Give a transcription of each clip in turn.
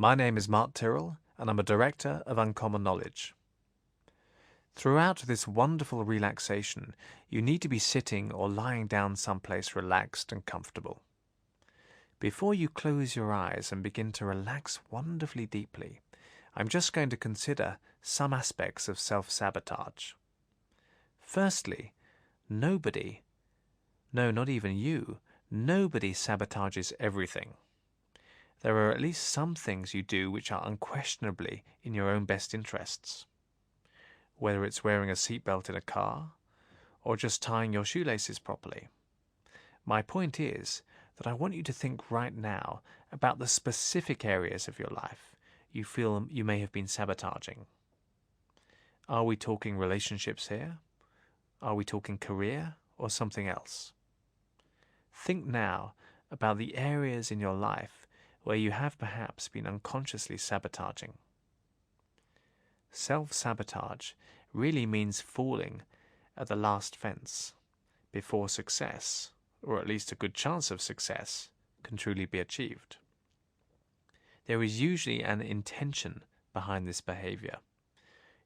My name is Mark Tyrrell, and I'm a Director of Uncommon Knowledge. Throughout this wonderful relaxation, you need to be sitting or lying down someplace relaxed and comfortable. Before you close your eyes and begin to relax wonderfully deeply, I'm just going to consider some aspects of self-sabotage. Firstly, nobody, no, not even you, nobody sabotages everything. There are at least some things you do which are unquestionably in your own best interests. Whether it's wearing a seatbelt in a car, or just tying your shoelaces properly. My point is that I want you to think right now about the specific areas of your life you feel you may have been sabotaging. Are we talking relationships here? Are we talking career or something else? Think now about the areas in your life where you have perhaps been unconsciously sabotaging. Self-sabotage really means falling at the last fence before success, or at least a good chance of success, can truly be achieved. There is usually an intention behind this behavior.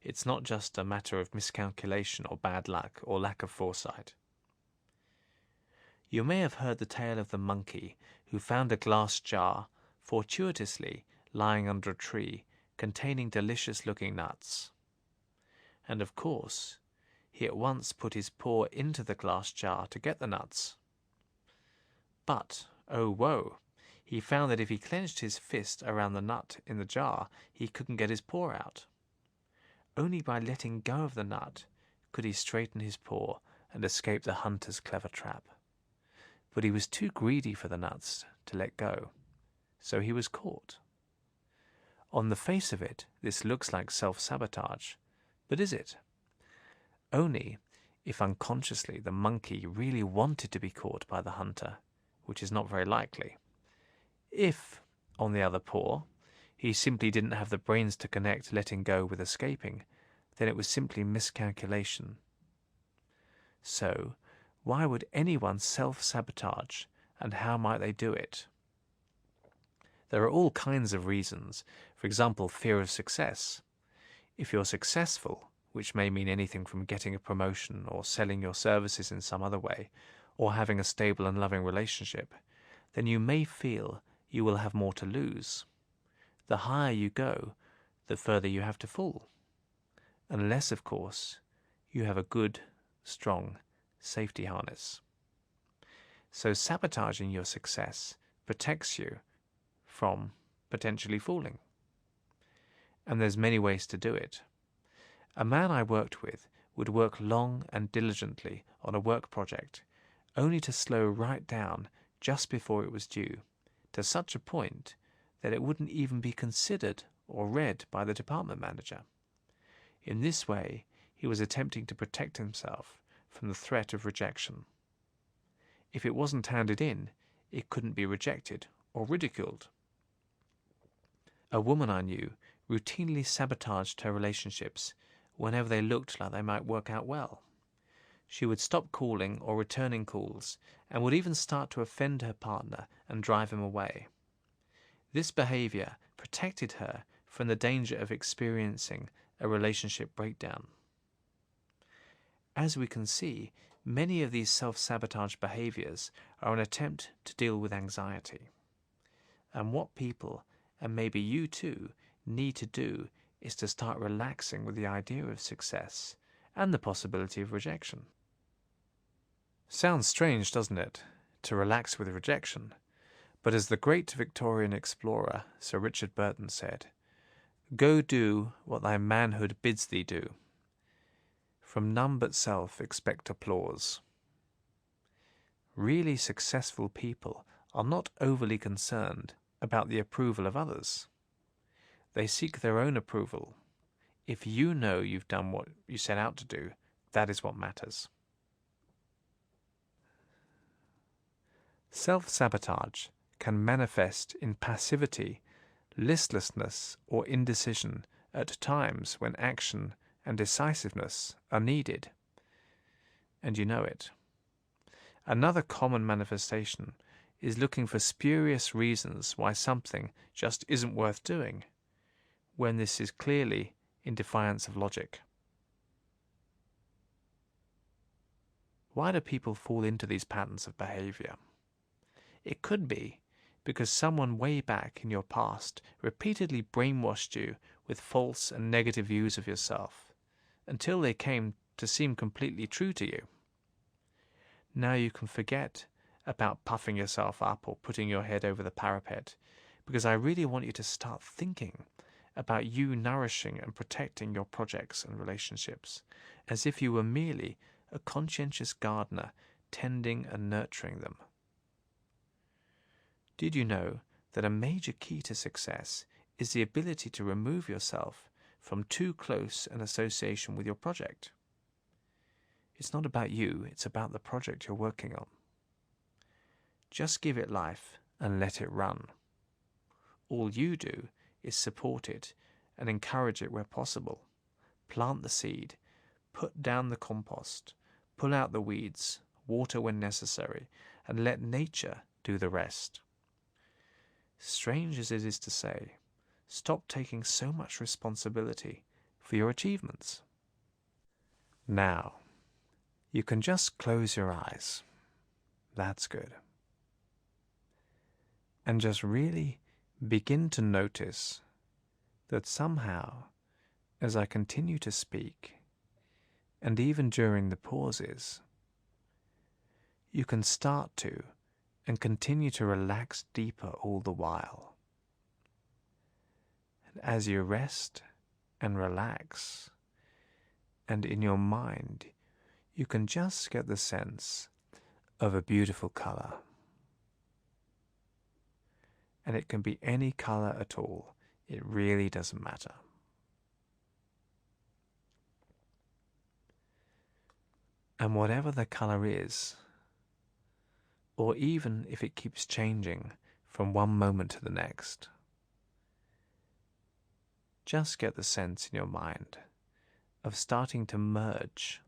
It's not just a matter of miscalculation or bad luck or lack of foresight. You may have heard the tale of the monkey who found a glass jar fortuitously lying under a tree containing delicious-looking nuts. And of course, he at once put his paw into the glass jar to get the nuts. But, oh woe, he found that if he clenched his fist around the nut in the jar, he couldn't get his paw out. Only by letting go of the nut could he straighten his paw and escape the hunter's clever trap. But he was too greedy for the nuts to let go, so he was caught. On the face of it, this looks like self-sabotage, but is it? Only if unconsciously the monkey really wanted to be caught by the hunter, which is not very likely. If, on the other paw, he simply didn't have the brains to connect letting go with escaping, then it was simply miscalculation. So, why would anyone self-sabotage, and how might they do it? There are all kinds of reasons. For example, fear of success. If you're successful, which may mean anything from getting a promotion or selling your services in some other way, or having a stable and loving relationship, then you may feel you will have more to lose. The higher you go, the further you have to fall. Unless, of course, you have a good, strong safety harness. So sabotaging your success protects you from potentially falling. And there's many ways to do it. A man I worked with would work long and diligently on a work project, only to slow right down just before it was due, to such a point that it wouldn't even be considered or read by the department manager. In this way, he was attempting to protect himself from the threat of rejection. If it wasn't handed in, it couldn't be rejected or ridiculed. A woman I knew routinely sabotaged her relationships whenever they looked like they might work out well. She would stop calling or returning calls and would even start to offend her partner and drive him away. This behavior protected her from the danger of experiencing a relationship breakdown. As we can see, many of these self-sabotage behaviors are an attempt to deal with anxiety. And what people, and maybe you too, need to do is to start relaxing with the idea of success and the possibility of rejection. Sounds strange, doesn't it, to relax with rejection? But as the great Victorian explorer Sir Richard Burton said, "Go do what thy manhood bids thee do. From none but self expect applause." Really successful people are not overly concerned about the approval of others. They seek their own approval. If you know you've done what you set out to do, that is what matters. Self-sabotage can manifest in passivity, listlessness, or indecision at times when action and decisiveness are needed. And you know it. Another common manifestation is looking for spurious reasons why something just isn't worth doing, when this is clearly in defiance of logic. Why do people fall into these patterns of behavior? It could be because someone way back in your past repeatedly brainwashed you with false and negative views of yourself until they came to seem completely true to you. Now you can forget about puffing yourself up or putting your head over the parapet, because I really want you to start thinking about you nourishing and protecting your projects and relationships as if you were merely a conscientious gardener tending and nurturing them. Did you know that a major key to success is the ability to remove yourself from too close an association with your project? It's not about you, it's about the project you're working on. Just give it life and let it run. All you do is support it and encourage it where possible. Plant the seed, put down the compost, pull out the weeds, water when necessary, and let nature do the rest. Strange as it is to say, stop taking so much responsibility for your achievements. Now, you can just close your eyes. That's good. And just really begin to notice that somehow, as I continue to speak, and even during the pauses, you can start to and continue to relax deeper all the while. And as you rest and relax, and in your mind, you can just get the sense of a beautiful color. And it can be any color at all. It really doesn't matter. And whatever the color is, or even if it keeps changing from one moment to the next, just get the sense in your mind of starting to merge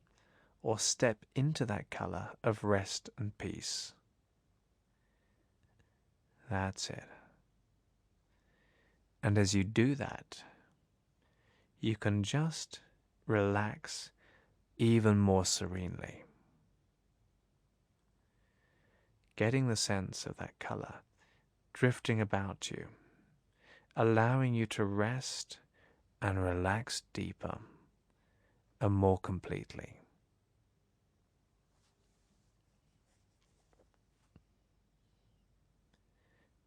or step into that color of rest and peace. That's it. And as you do that, you can just relax even more serenely, getting the sense of that color drifting about you, allowing you to rest and relax deeper and more completely.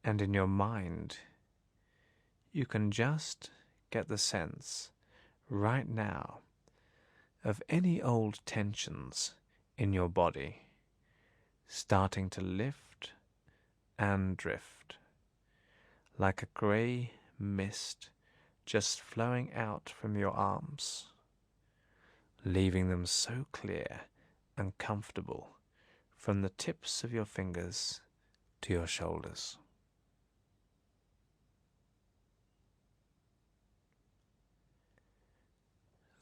And in your mind, you can just get the sense right now of any old tensions in your body starting to lift and drift, like a grey mist just flowing out from your arms, leaving them so clear and comfortable from the tips of your fingers to your shoulders.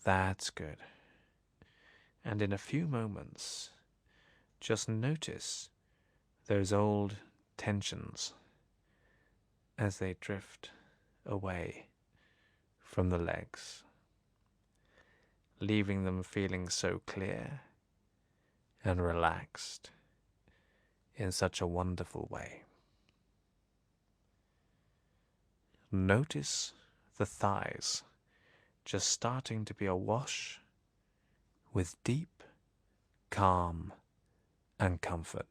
That's good. And in a few moments, just notice those old tensions as they drift away from the legs, leaving them feeling so clear and relaxed in such a wonderful way. Notice the thighs just starting to be awash with deep, calm, and comfort.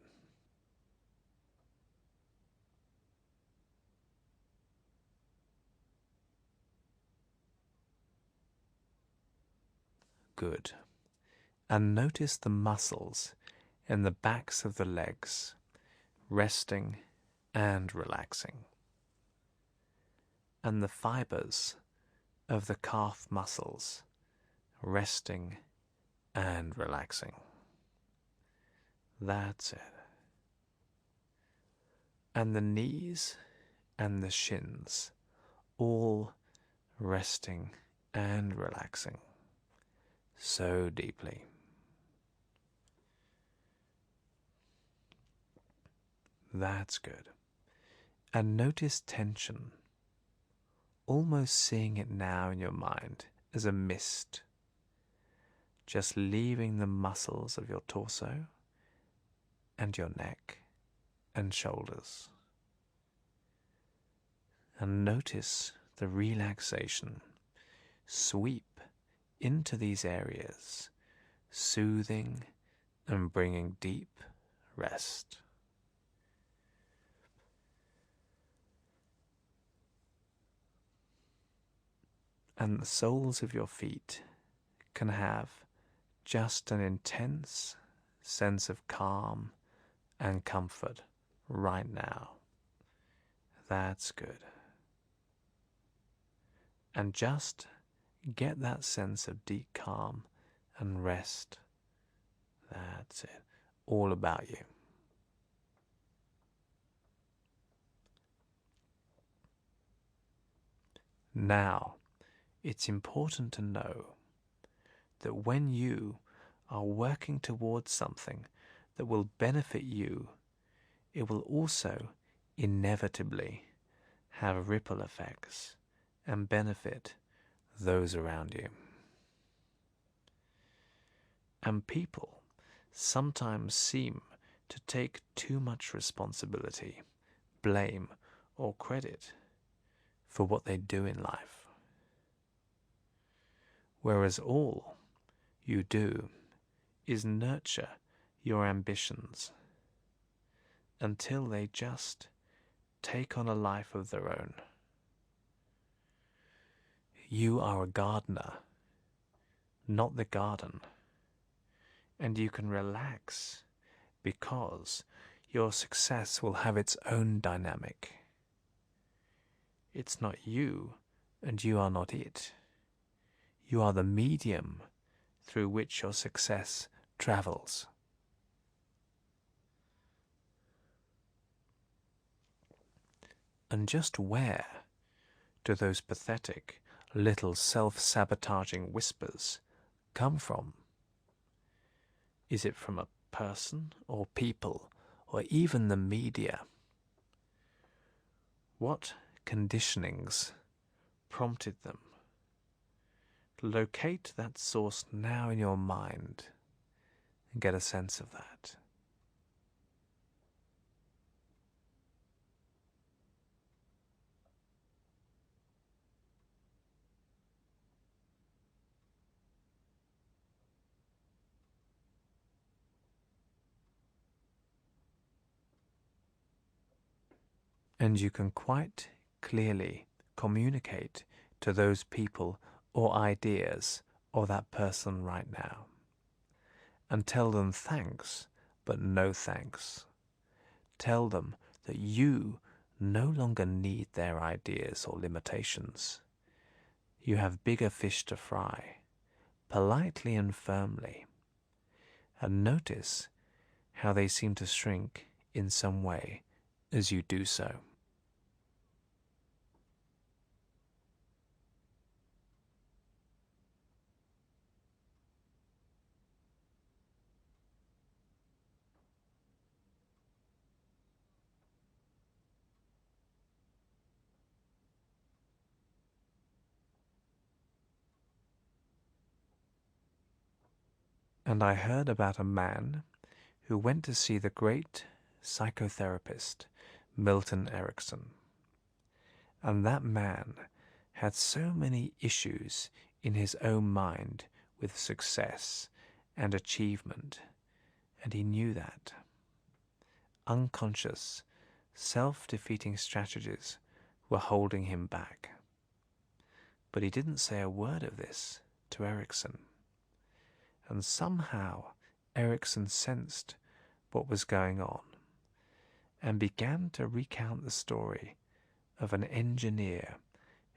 Good. And notice the muscles in the backs of the legs resting and relaxing, and the fibers of the calf muscles resting and relaxing. That's it. And the knees and the shins all resting and relaxing so deeply. That's good. And notice tension, almost seeing it now in your mind as a mist, just leaving the muscles of your torso and your neck and shoulders. And notice the relaxation sweep into these areas, soothing and bringing deep rest. And the soles of your feet can have just an intense sense of calm and comfort right now. That's good. And just get that sense of deep calm and rest. That's it. All about you. Now, it's important to know that when you are working towards something that will benefit you, it will also inevitably have ripple effects and benefit those around you. And people sometimes seem to take too much responsibility, blame, or credit for what they do in life. Whereas all you do is nurture your ambitions until they just take on a life of their own. You are a gardener, not the garden, and you can relax because your success will have its own dynamic. It's not you, and you are not it. You are the medium through which your success travels. And just where do those pathetic little self-sabotaging whispers come from? Is it from a person or people or even the media? What conditionings prompted them? Locate that source now in your mind and get a sense of that. And you can quite clearly communicate to those people or ideas or that person right now and tell them thanks, but no thanks. Tell them that you no longer need their ideas or limitations. You have bigger fish to fry, politely and firmly. And notice how they seem to shrink in some way as you do so. And I heard about a man who went to see the great psychotherapist Milton Erickson. And that man had so many issues in his own mind with success and achievement, and he knew that. Unconscious, self-defeating strategies were holding him back. But he didn't say a word of this to Erickson. And somehow Erickson sensed what was going on and began to recount the story of an engineer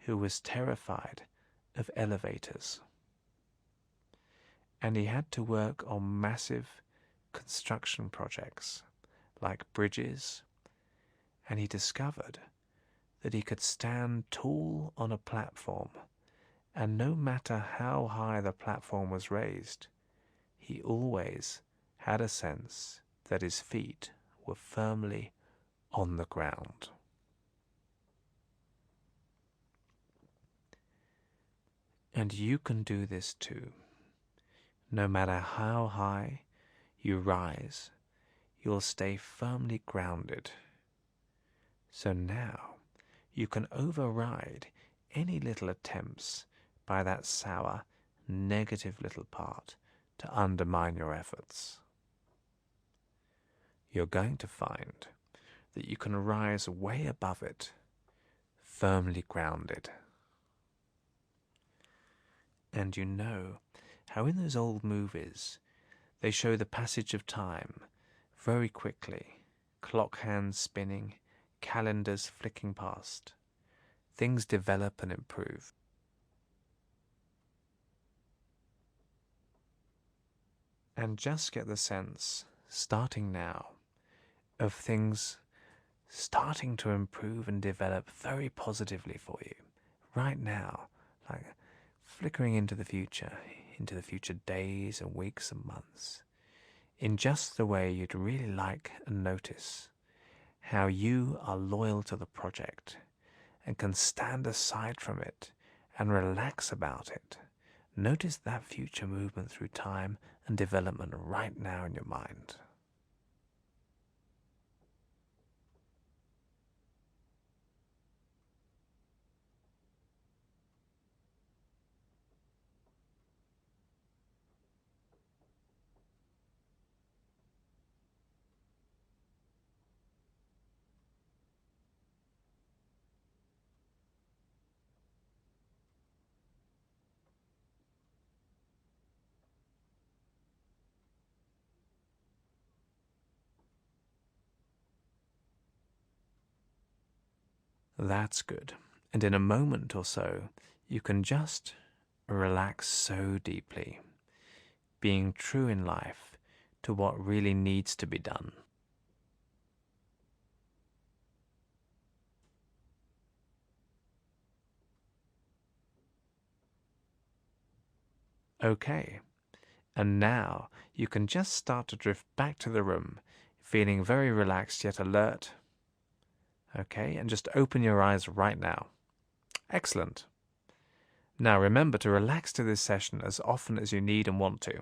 who was terrified of elevators. And he had to work on massive construction projects like bridges, and he discovered that he could stand tall on a platform, and no matter how high the platform was raised, he always had a sense that his feet were firmly on the ground. And you can do this too. No matter how high you rise, you'll stay firmly grounded. So now you can override any little attempts by that sour, negative little part to undermine your efforts. You're going to find that you can rise way above it, firmly grounded. And you know how in those old movies they show the passage of time very quickly, clock hands spinning, calendars flicking past. Things develop and improve. And just get the sense, starting now, of things starting to improve and develop very positively for you. Right now, like flickering into the future days and weeks and months, in just the way you'd really like and notice how you are loyal to the project and can stand aside from it and relax about it. Notice that future movement through time and development right now in your mind. That's good. And in a moment or so, you can just relax so deeply, being true in life to what really needs to be done. Okay, and now you can just start to drift back to the room, feeling very relaxed yet alert. Okay, and just open your eyes right now. Excellent. Now remember to relax to this session as often as you need and want to.